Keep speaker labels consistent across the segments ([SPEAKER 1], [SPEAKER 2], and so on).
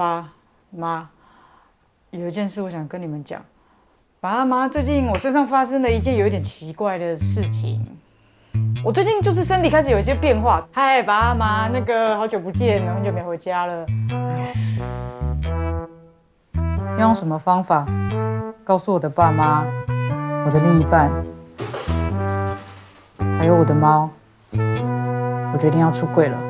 [SPEAKER 1] 爸妈，有一件事我想跟你们讲。爸妈，最近我身上发生了一件有一点奇怪的事情。我最近就是身体开始有一些变化。嗨，爸妈，那个好久不见了，很久没回家了。要用什么方法告诉我的爸妈、我的另一半，还有我的猫，我决定要出柜了。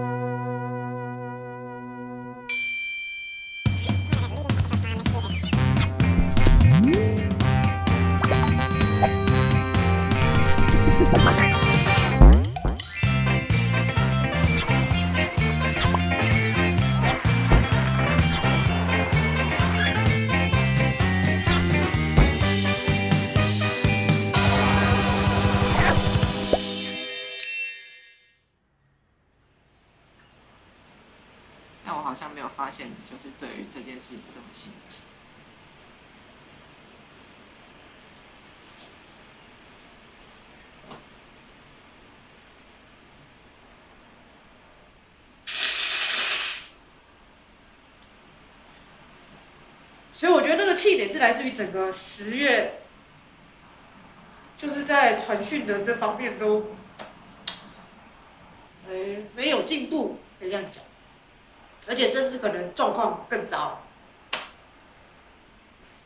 [SPEAKER 2] 但我好像没有发现你就是对于这件事情这么心急。
[SPEAKER 3] 所以我觉得那个气点是来自于整个10月，就是在传讯的这方面都，没有进步，可以这样讲，而且甚至可能状况更糟。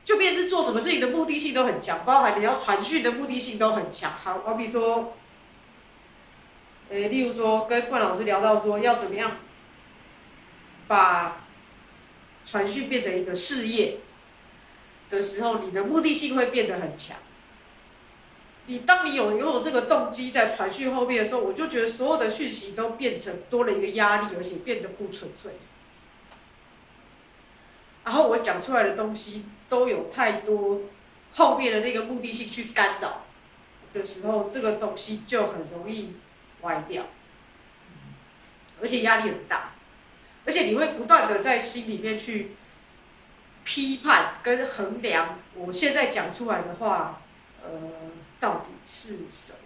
[SPEAKER 3] 就便是做什么事情的目的性都很强，包含你要传讯的目的性都很强。好比说，例如说跟冠老师聊到说要怎么样把传讯变成一个事业的时候，你的目的性会变得很强。当你拥有这个动机在传讯后面的时候，我就觉得所有的讯息都变成多了一个压力，而且变得不纯粹。然后我讲出来的东西都有太多后面的那个目的性去干扰的时候，这个东西就很容易歪掉，而且压力很大，而且你会不断的在心里面去批判跟衡量我现在讲出来的话，到底是什么？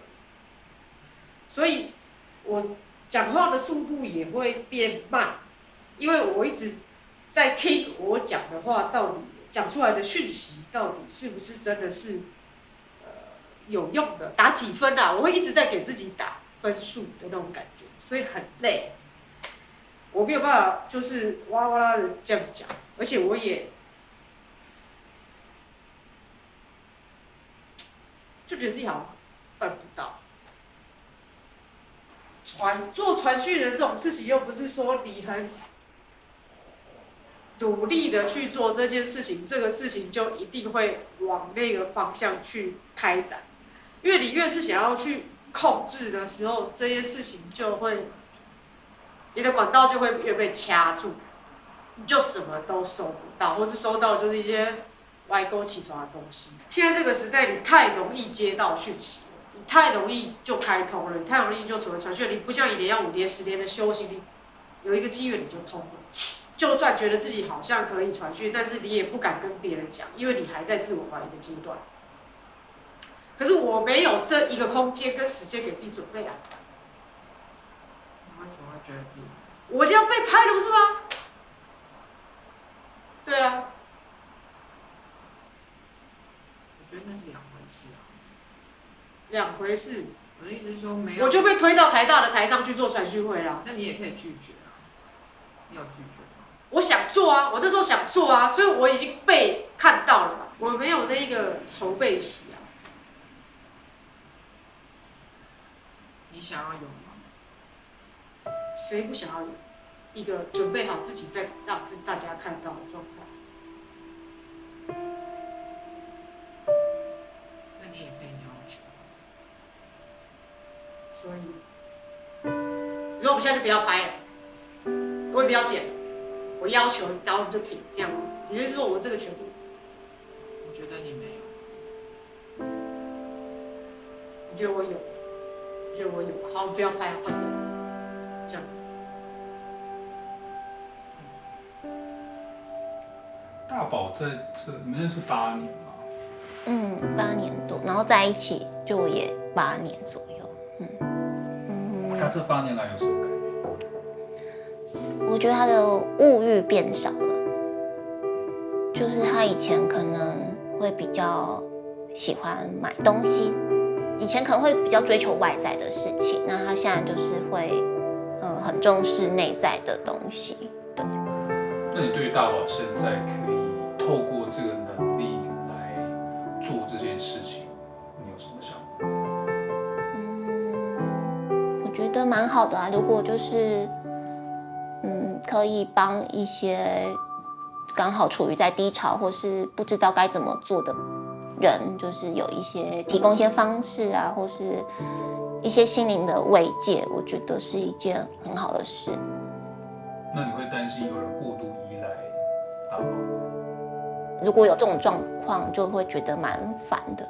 [SPEAKER 3] 所以我讲话的速度也会变慢，因为我一直在听我讲的话到底讲出来的讯息到底是不是真的是有用的，打几分啊？我会一直在给自己打分数的那种感觉，所以很累。我没有办法就是哇哇啦的这样讲，而且我也就觉得自己好像办不到。做传讯人这种事情，又不是说你很努力的去做这件事情，这个事情就一定会往那个方向去开展。因为你越是想要去控制的时候，这些事情就会，你的管道就会越被掐住，你就什么都收不到，或是收到就是一些歪勾起床的东西。现在这个时代，你太容易接到讯息，你太容易就开通了，你太容易就成为传讯。你不像1年要5年、10年的修行，你有一个机缘你就通了。就算觉得自己好像可以传讯，但是你也不敢跟别人讲，因为你还在自我怀疑的阶段。可是我没有这一个空间跟时间给自己准备啊。
[SPEAKER 2] 你为什么会觉得自己？
[SPEAKER 3] 我现在被拍了不是吗？对啊。
[SPEAKER 2] 我觉得那是两回事啊。
[SPEAKER 3] 两回事。
[SPEAKER 2] 我的意思是说没有。
[SPEAKER 3] 我就被推到台大的台上去做传讯会啦。
[SPEAKER 2] 那你也可以拒绝啊。你有拒绝吗？
[SPEAKER 3] 我想做啊，我那时候想做啊，所以我已经被看到了嘛。我没有那个筹备期啊。
[SPEAKER 2] 你想要有吗？
[SPEAKER 3] 谁不想要有一个准备好自己再让大家看到的状态？
[SPEAKER 2] 那你也可以要求。
[SPEAKER 3] 所以，你说我们现在就不要拍了，我也不要剪了，我要求，然后你就停，这样吗？你是说我这个权利？
[SPEAKER 2] 我觉得你没有。
[SPEAKER 3] 你觉得我有？你觉得我有？好，不要拍了，换掉，这样。
[SPEAKER 4] 大宝在这里面是8年嘛
[SPEAKER 5] ？8年多，然后在一起就也8年左右。
[SPEAKER 4] 他这8年来有什么改变？
[SPEAKER 5] 我觉得他的物欲变少了，就是他以前可能会比较喜欢买东西，以前可能会比较追求外在的事情，那他现在就是会很重视内在的东西。对。
[SPEAKER 4] 那你对于大宝现在可以透过这个能力来做这件事情，你有什么想法？
[SPEAKER 5] 我觉得蛮好的啊。如果就是可以帮一些刚好处于在低潮或是不知道该怎么做的人，就是有一些提供一些方式啊，或是一些心灵的慰藉，我觉得是一件很好的事。
[SPEAKER 4] 那你会担心有人过度依赖大宝？
[SPEAKER 5] 如果有这种状况，就会觉得蛮烦的。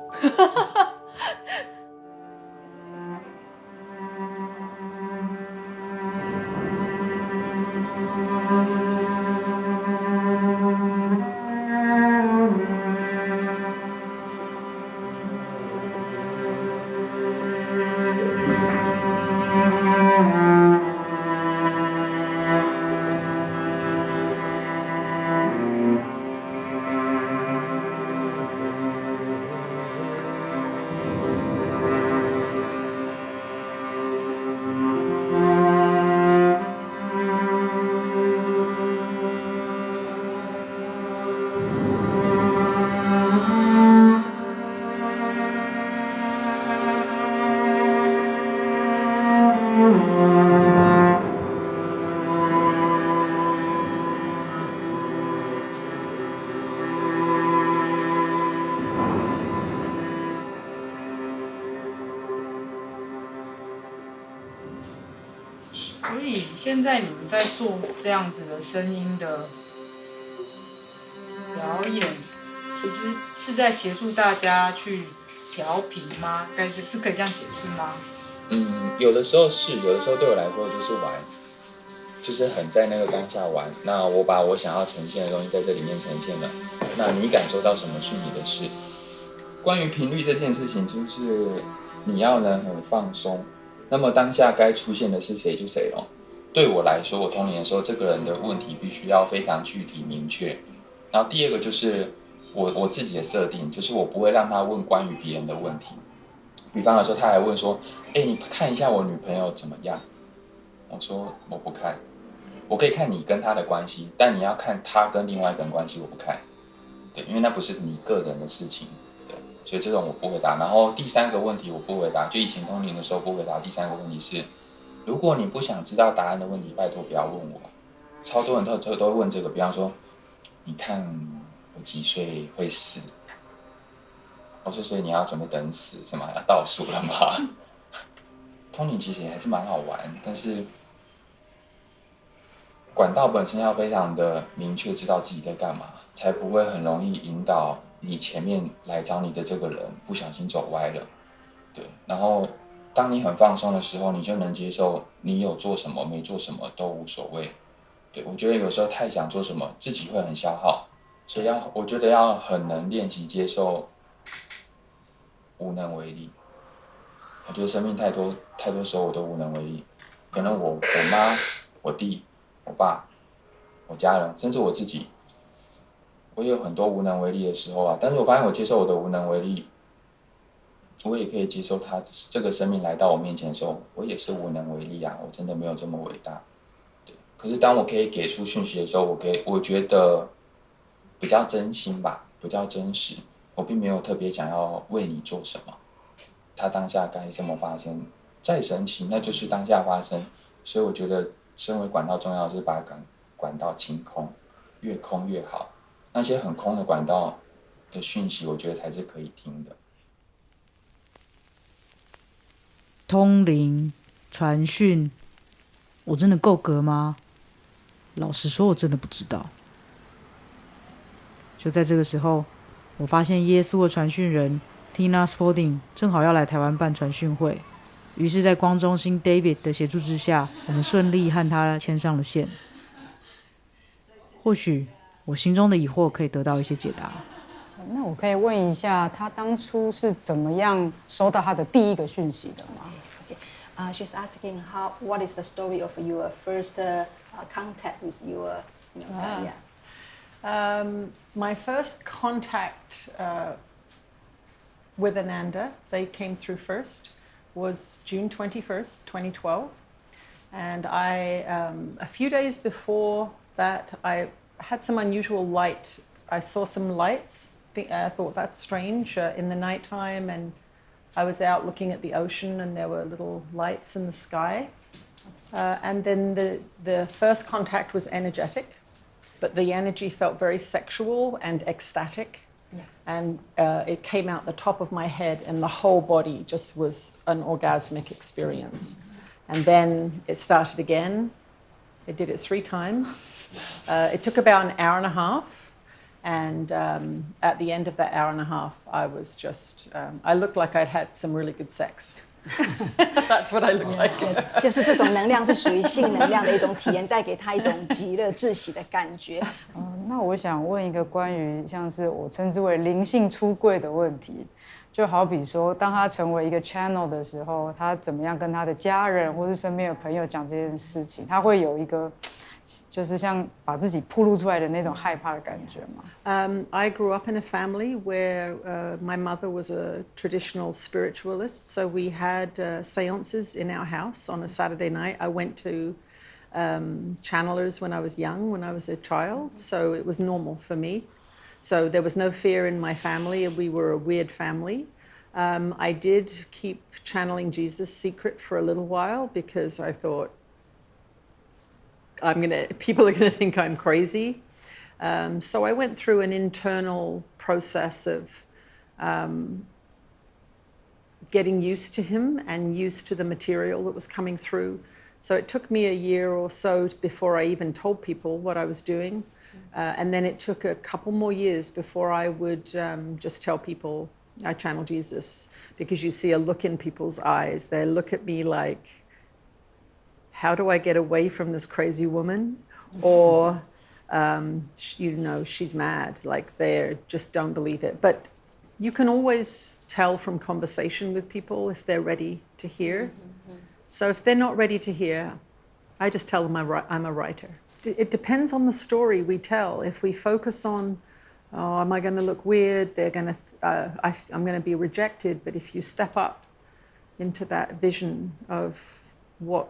[SPEAKER 1] 所以现在你们在做这样子的声音的表演，其实是在协助大家去调频吗？是可以这样解释吗？
[SPEAKER 6] 有的时候是，有的时候对我来说就是玩，就是很在那个当下玩。那我把我想要呈现的东西在这里面呈现了，那你感受到什么是你的事。关于频率这件事情，就是你要能很放松，那么当下该出现的是谁就谁咯。对我来说，我童年的时候，这个人的问题必须要非常具体明确。然后第二个就是我自己的设定，就是我不会让他问关于别人的问题。比方来说，他来问说：“你看一下我女朋友怎么样？”我说：“我不看，我可以看你跟他的关系，但你要看他跟另外一个人关系，我不看。对，因为那不是你个人的事情。对，所以这种我不回答。然后第三个问题我不回答，就以前童年的时候不回答。第三个问题是，如果你不想知道答案的问题，拜托不要问我。超多人都会问这个，比方说，你看我几岁会死？我说，所以你要准备等死是吗？要倒数了吗？通灵其实也还是蛮好玩，但是管道本身要非常的明确，知道自己在干嘛，才不会很容易引导你前面来找你的这个人不小心走歪了。对，然后当你很放松的时候，你就能接受你有做什么没做什么都无所谓。对，我觉得有时候太想做什么，自己会很消耗，所以我觉得要很能练习接受无能为力。我觉得生命太多时候我都无能为力，可能我妈、我弟、我爸、我家人，甚至我自己，我也有很多无能为力的时候啊。但是我发现我接受我的无能为力，我也可以接受他这个生命来到我面前的时候，我也是无能为力啊，我真的没有这么伟大。对，可是当我可以给出讯息的时候，我觉得比较真心吧，比较真实。我并没有特别想要为你做什么，它当下该这么发生，再神奇那就是当下发生。所以我觉得身为管道重要的是把管道清空，越空越好。那些很空的管道的讯息，我觉得才是可以听的。
[SPEAKER 1] 通灵传讯，我真的够格吗？老实说，我真的不知道。就在这个时候，我发现耶稣的传讯人 Tina Spalding 正好要来台湾办传讯会，于是，在光中心 David 的协助之下，我们顺利和他牵上了线。或许我心中的疑惑可以得到一些解答。那我可以问一下，他当初是怎么样收到他的第一个讯息的吗？
[SPEAKER 7] She's asking what is the story of your first contact with your guide?
[SPEAKER 8] My first contact with Ananda, they came through first, was June 21st, 2012. And a few days before that, I had some unusual light. I saw some lights. I thought that's strange in the nighttime, and I was out looking at the ocean and there were little lights in the sky. And then the first contact was energetic, but the energy felt very sexual and ecstatic. Yeah. And it came out the top of my head, and the whole body just was an orgasmic experience. And then it started again. It did it 3 times. It took about an hour and a half. And at the end of that hour and a half, I was just, I looked like I'd had some really good sex. That's what I look like.
[SPEAKER 7] 就是这种能量是属于性能量的一种体验，带给他一种极乐窒息的感觉。
[SPEAKER 1] 那我想问一个关于像是我称之为灵性出柜的问题，就好比说，当他成为一个 channel 的时候，他怎么样跟他的家人或是身边的朋友讲这件事情，他会有一个就是像把自己暴露出来的那种害怕的感觉吗
[SPEAKER 8] ？I grew up in a family where my mother was a traditional spiritualist, so we had seances in our house on a Saturday night. I went to channelers when I was young, when I was a child, so it was normal for me. So there was no fear in my family. We were a weird family. I did keep channeling Jesus secret for a little while because I thought, people are gonna think I'm crazy. So I went through an internal process of getting used to him and used to the material that was coming through. So it took me a year or so before I even told people what I was doing. And then it took a couple more years before I would just tell people I channel Jesus, because you see a look in people's eyes. They look at me like, how do I get away from this crazy woman? Or, she's mad, like they just don't believe it. But you can always tell from conversation with people if they're ready to hear. So if they're not ready to hear, I just tell them I'm a writer. It depends on the story we tell. If we focus on, oh, am I going to look weird? I'm going to be rejected. But if you step up into that vision of what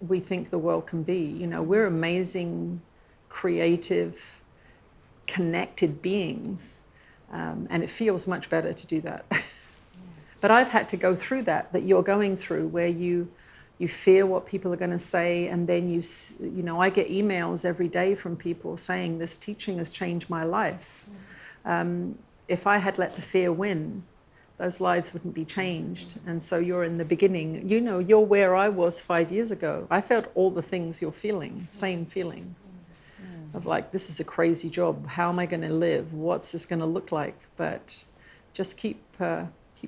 [SPEAKER 8] we think the world can be, we're amazing, creative, connected beings. And it feels much better to do that. But I've had to go through that you're going through, where you fear what people are going to say, and then I get emails every day from people saying this teaching has changed my life. If I had let the fear win, those lives wouldn't be changed. And so you're in the beginning, you're where I was 5 years ago. I felt all the things you're feeling, same feelings of like, this is a crazy job. How am I going to live? What's this going to look like? But just keep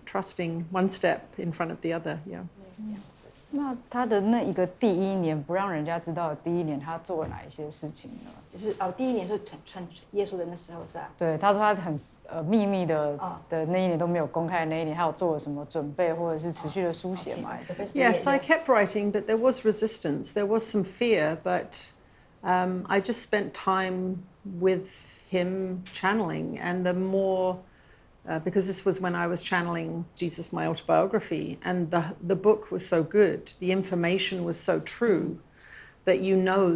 [SPEAKER 8] trusting one step in front of the other. Yeah.
[SPEAKER 1] 那他的那一个第一年不让人家知道的第一年，他做了哪一些事情呢？
[SPEAKER 7] 就是第一年是传耶稣的那时候是吧？
[SPEAKER 1] 对，他说他很秘密的那一年都没有公开的那一年，他有做了什么准备，或者是持续的书写吗？
[SPEAKER 8] Yes, I kept writing, but there was resistance. There was some fear, but I just spent time with him channeling, and the more. Because this was when I was channeling Jesus, my autobiography, and the book was so good, the information was so true, that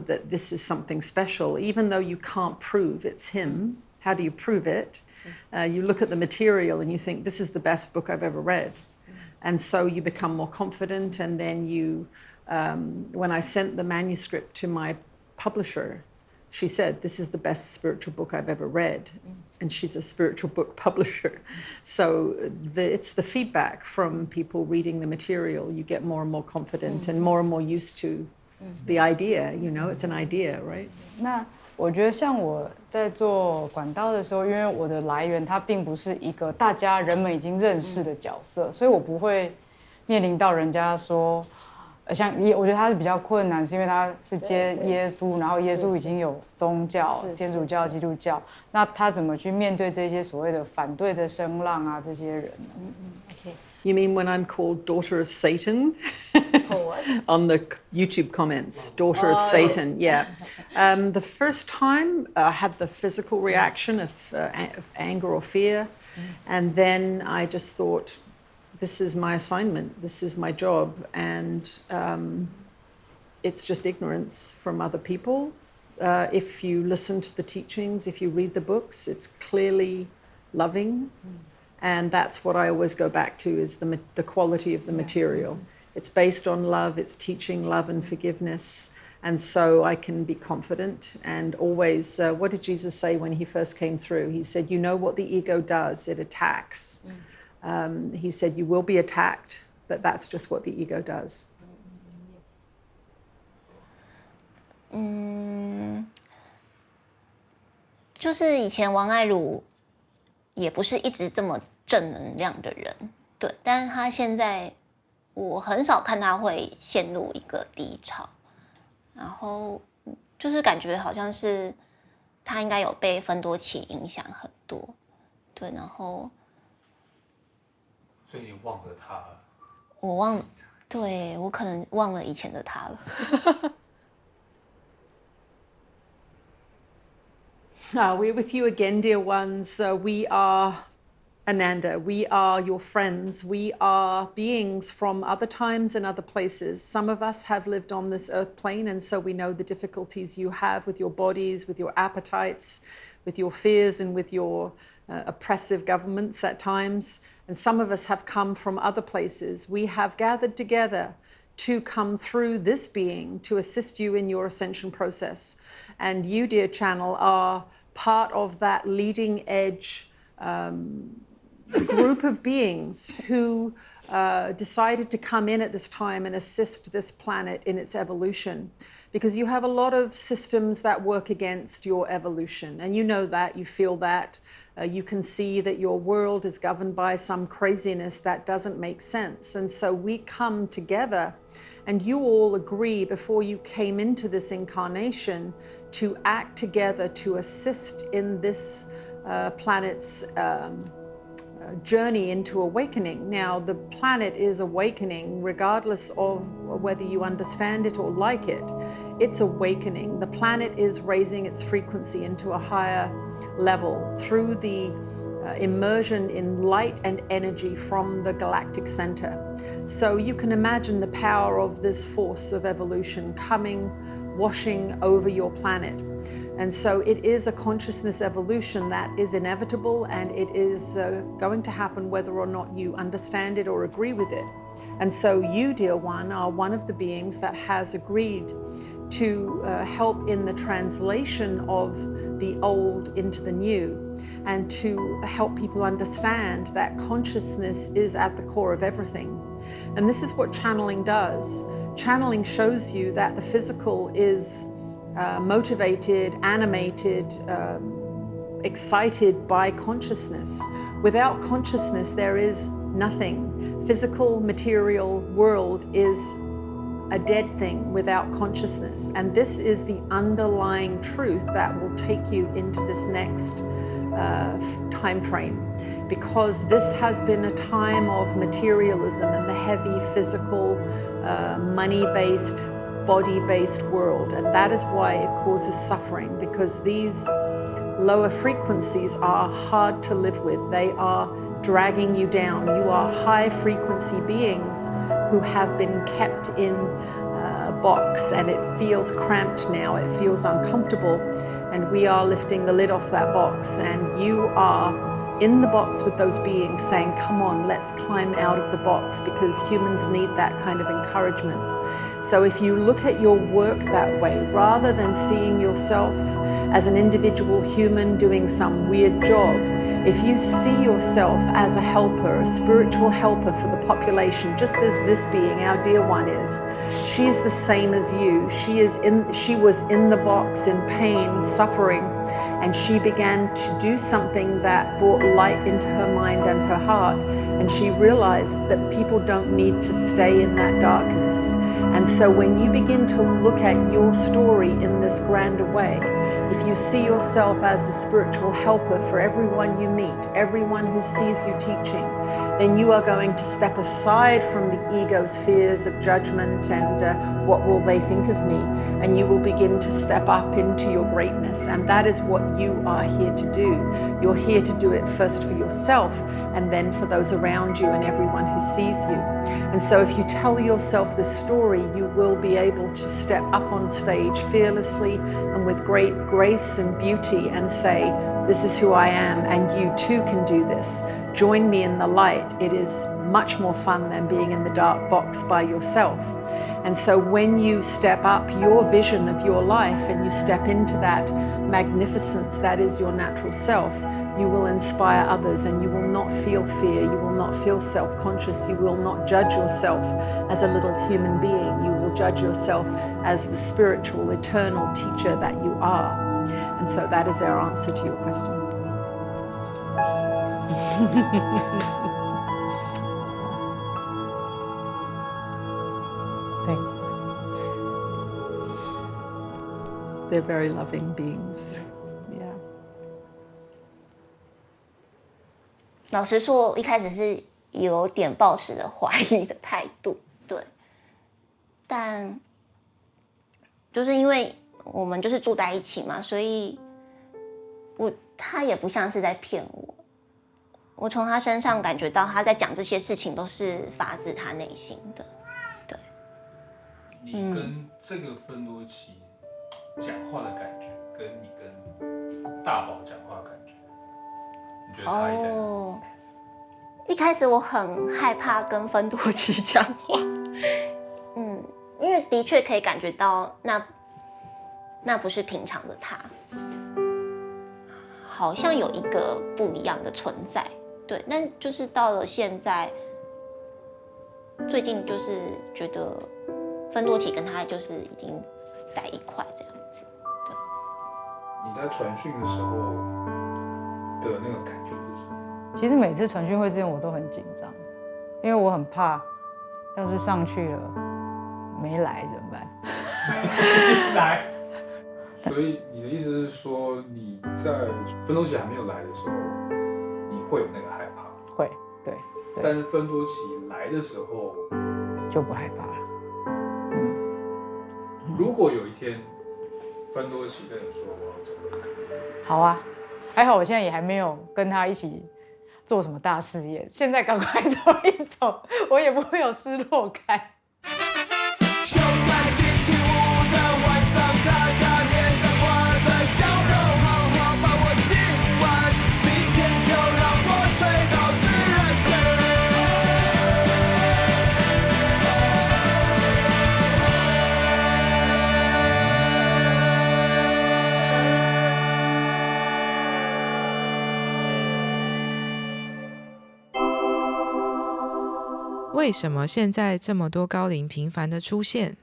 [SPEAKER 8] that this is something special, even though you can't prove it's him. How do you prove it? You look at the material and you think, this is the best book I've ever read. And so you become more confident, and then when I sent the manuscript to my publisher, she said, this is the best spiritual book I've ever read. And she's a spiritual book publisher. So it's the feedback from people reading the material. You get more and more confident and more used to the idea. It's an idea, right?
[SPEAKER 1] 那我觉得像我在做管道的时候，因为我的来源它并不是一个人们已经认识的角色，所以我不会面临到人家说。像我觉得他是比较困难，是因为他是接耶稣，然后耶稣已经有宗教，天主教、基督教，那他怎么去面对这些所谓的反对的声浪啊？这些人呢？
[SPEAKER 8] You mean when I'm called daughter of Satan? on the YouTube comments, daughter of Satan. Yeah. The first time I had the physical reaction of anger or fear. And then I just thought, this is my assignment, this is my job. And it's just ignorance from other people. If you listen to the teachings, if you read the books, it's clearly loving. And that's what I always go back to, is the quality of the material. It's based on love, it's teaching love and forgiveness. And so I can be confident and always, what did Jesus say when he first came through? He said, you know what the ego does, it attacks. He said, you will be attacked, but that's just what the ego does.
[SPEAKER 5] 就是以前王爱茹也不是一直这么正能量的人，对，但是他现在我很少看他会陷入一个低潮，然后就是感觉好像是他应该有被芬多奇影响很多，对，然后
[SPEAKER 4] 所以你忘了他了？
[SPEAKER 5] 对，我可能忘了以前的他了。
[SPEAKER 8] We're with you again, dear ones. We are Ananda. We are your friends. We are beings from other times and other places. Some of us have lived on this earth plane, and so we know the difficulties you have with your bodies, with your appetites, with your fears, and with your oppressive governments at times. And some of us have come from other places. We have gathered together to come through this being to assist you in your ascension process. And you, dear channel, are part of that leading edge group of beings who decided to come in at this time and assist this planet in its evolution. Because you have a lot of systems that work against your evolution. And you know that, you feel that. You can see that your world is governed by some craziness that doesn't make sense. And so we come together, and you all agree before you came into this incarnation to act together to assist in this planet's journey into awakening. Now, the planet is awakening regardless of whether you understand it or like it. It's awakening. The planet is raising its frequency into a higher level through the immersion in light and energy from the galactic center. So you can imagine the power of this force of evolution coming, washing over your planet. And so it is a consciousness evolution that is inevitable, and it is going to happen whether or not you understand it or agree with it. And so you, dear one, are one of the beings that has agreed to help in the translation of the old into the new, and to help people understand that consciousness is at the core of everything. And this is what channeling does. Channeling shows you that the physical is motivated, animated, excited by consciousness. Without consciousness, there is nothing. Physical, material world is a dead thing without consciousness. And this is the underlying truth that will take you into this next time frame, because this has been a time of materialism and the heavy physical, money-based, body-based world. And that is why it causes suffering, because these lower frequencies are hard to live with. They are dragging you down. You are high frequency beings who have been kept in a box, and it feels cramped now, it feels uncomfortable, and we are lifting the lid off that box, and you are in the box with those beings saying, come on, let's climb out of the box, because humans need that kind of encouragement. So if you look at your work that way, rather than seeing yourself as an individual human doing some weird job, if you see yourself as a helper, a spiritual helper for the population, just as this being, our dear one, is, she's the same as you. She was in the box in pain, suffering, And she began to do something that brought light into her mind and her heart. And she realized that people don't need to stay in that darkness. And so when you begin to look at your story in this grander way, if you see yourself as a spiritual helper for everyone you meet, everyone who sees you teaching, then you are going to step aside from the ego's fears of judgment and what will they think of me, and you will begin to step up into your greatness. And that is what you are here to do. You're here to do it first for yourself and then for those around you and everyone who sees you. And so if you tell yourself this story, you will be able to step up on stage fearlessly and with great grace and beauty and say, this is who I am, and you too can do this. Join me in the light. It is much more fun than being in the dark box by yourself. And so when you step up your vision of your life and you step into that magnificence that is your natural self, you will inspire others, and you will not feel fear, you will not feel self-conscious, you will not judge yourself as a little human being, you will judge yourself as the spiritual, eternal teacher that you are. And so that is our answer to your question.
[SPEAKER 1] Thank you.
[SPEAKER 8] They're very loving beings. Yeah.
[SPEAKER 5] 老实说，我一开始是有点抱持着怀疑的态度，对。但就是因为我们就是住在一起嘛，所以他也不像是在骗我。我从他身上感觉到他在讲这些事情都是发自他内心的。对。
[SPEAKER 4] 你跟这个芬多奇讲话的感觉，跟你跟大宝讲话的感觉，你觉得差异在哪？
[SPEAKER 5] 一开始我很害怕跟芬多奇讲话，因为的确可以感觉到那不是平常的他，好像有一个不一样的存在。对，但就是到了现在，最近就是觉得芬多奇跟他就是已经在一块这样子。对。
[SPEAKER 4] 你在传讯的时候的那个感觉是什么？
[SPEAKER 1] 其实每次传讯会之前我都很紧张，因为我很怕，要是上去了没来怎么办？
[SPEAKER 4] 来。所以你的意思是说，你在芬多奇还没有来的时候，你会有那个害怕？
[SPEAKER 1] 会，对。
[SPEAKER 4] 但是芬多奇来的时候
[SPEAKER 1] 就不害怕了。
[SPEAKER 4] 如果有一天芬多奇跟你说我要走，
[SPEAKER 1] 好啊，还好我现在也还没有跟他一起做什么大事业，现在赶快走一走，我也不会有失落感。
[SPEAKER 9] 就在星期五的晚上，大家脸上挂着笑容，好好把握今晚，明天就让我睡到自然醒。
[SPEAKER 2] 为什么现在这么多高龄频繁的出现？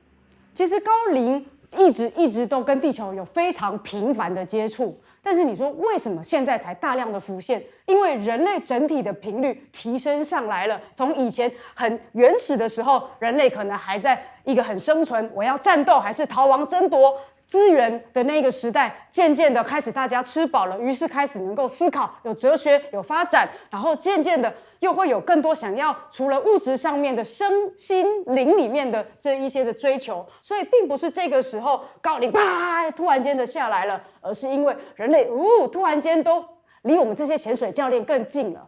[SPEAKER 10] 其实高龄一直都跟地球有非常频繁的接触，但是你说为什么现在才大量的浮现？因为人类整体的频率提升上来了。从以前很原始的时候，人类可能还在一个很生存，我要战斗还是逃亡争夺资源的那个时代，渐渐的开始大家吃饱了，于是开始能够思考，有哲学，有发展，然后渐渐的又会有更多想要除了物质上面的身心灵里面的这一些的追求，所以并不是这个时候高龄啪突然间的下来了，而是因为人类突然间都离我们这些潜水教练更近了。